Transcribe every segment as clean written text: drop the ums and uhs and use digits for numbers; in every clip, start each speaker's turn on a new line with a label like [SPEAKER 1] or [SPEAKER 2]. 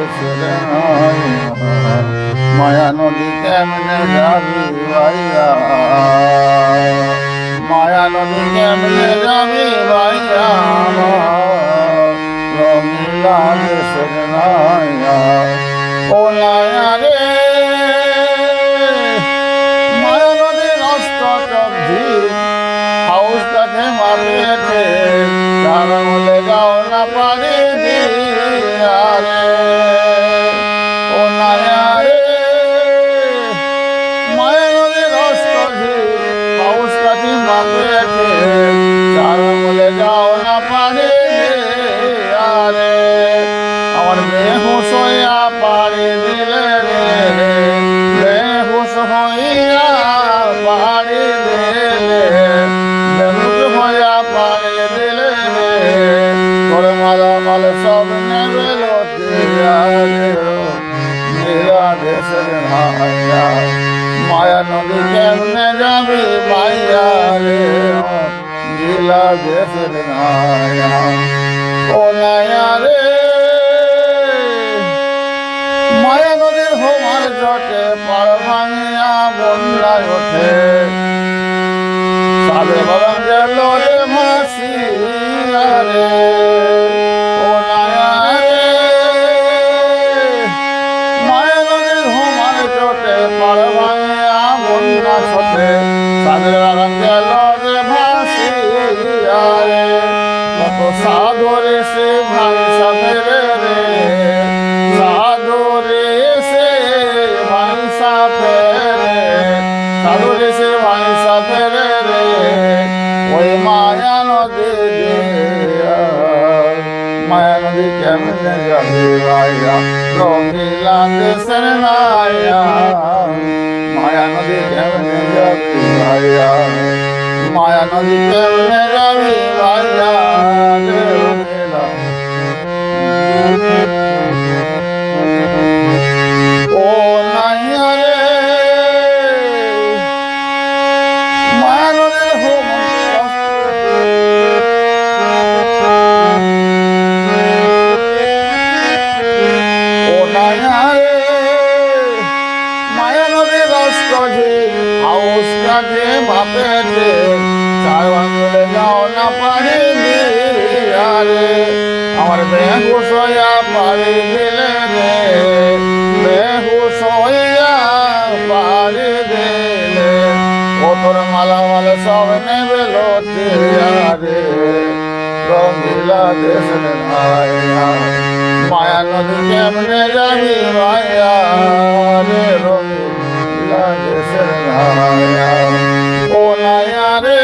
[SPEAKER 1] দেশের মায়া নদী কেমনে যাবি ভাইয়া, মায়া নদী কেমনে যাবি ভাইয়া, রঙিলা দেশের নাইয়া। ও নাইয়া রে মায়া নদী নষ্ট চব্জি হাউস কাঠে মাপেছে, তার মলে যাও না পারি দিয়া রে। ও নাইয়া রে মায়া নদী নষ্ট হাউস কাঠে মাপেছে, তার মলে যাও না পারি দিয়া রে। আমার বেহুশ হইয়া পাড়ি দিলে রে, বেহুশ হইয়া পাড়ি দিলে, বেহুশ হইয়া পাড়ি দিলে রে, তোর মালামাল সব নেবে লতিয়া রে, নীলা দেশের নাইয়া। মায়া নদী কেমনে যাবি ভাইয়া রে, নীলা দেশের নাইয়া। ও নাইয়া রে মায়া নদীর হোমার জটে পাড় ভাঙিয়া বন্যায় ওঠে, সাধে বরং গেল রে ভাসিয়া রে। ও নাইয়া রে মায়া নদীর হোমার জটে পাড় ভাঙিয়া বন্যা ছোটে, সাধে বরং গেল রে ভাসিয়া রে। কত সাধু রে সে ভাই সাধেরে রে, সাধু রে সে ভাই সাধেরে, সাধু রে সে ভাই সাধেরে রে, ওই মায়া নদী দিয়া। মায়া নদী কেমনে যাবি ভাইয়া, রঙিলা দেশের নাইয়া। মায়া নদী কেমনে যাবি ভাইয়া, মায়া নদী কেমনে যাবি ভাইয়া রে, রঙিলা। ও নাইয়া রে মায়া নদীর হোমার, ও নাইয়া রে মায়া নদীর রাস্তাঘে হাউস কাঠে মাপেছে, চার আঙুলে যাও না পারি দিয়া রে। আমার বেহুশ হইয়া পারি দিলে রে, বেহুশ হইয়া পারি দিলে, ও তোর মালামাল সব নেবে লতিয়া রে, রঙিলা দেশের নাইয়া। মায়া নদী কেমনে যাবি ভাইয়া রে, রঙিলা দেশের নাইয়া। ও নাইয়া রে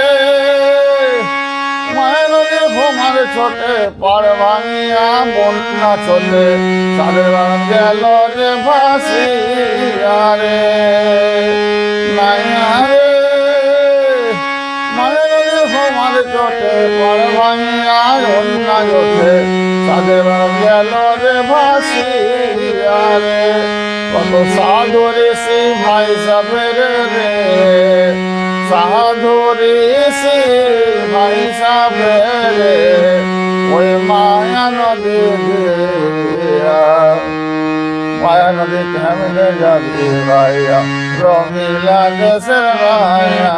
[SPEAKER 1] মায়া নদীর হোমার ছোটে পাড় ভাঙিয়া বন্যা ছোটে, সাধে বরং গেল রে ভাসিয়া রে। নাইয়া রে মায়া নদীর হোমার ছোটে পাড় ভাঙিয়া বন্যা ওঠে, সাধে বরং গেল রে ভাসিয়া রে। কত সাধু রে সে ভাই সাধেরে রে, সাধু রে সে ভাই সাধেরে, ওই মায়া নদী দিয়া। মায়া নদী কেমনে যাবি ভাইয়া, রঙিলা দেশের নাইয়া।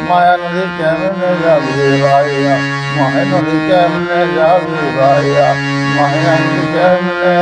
[SPEAKER 1] মায়া নদী কেমনে যাবি ভাইয়া, মায়া নদী কেমনে যাবি ভাইয়া, মায়া নদী কেমনে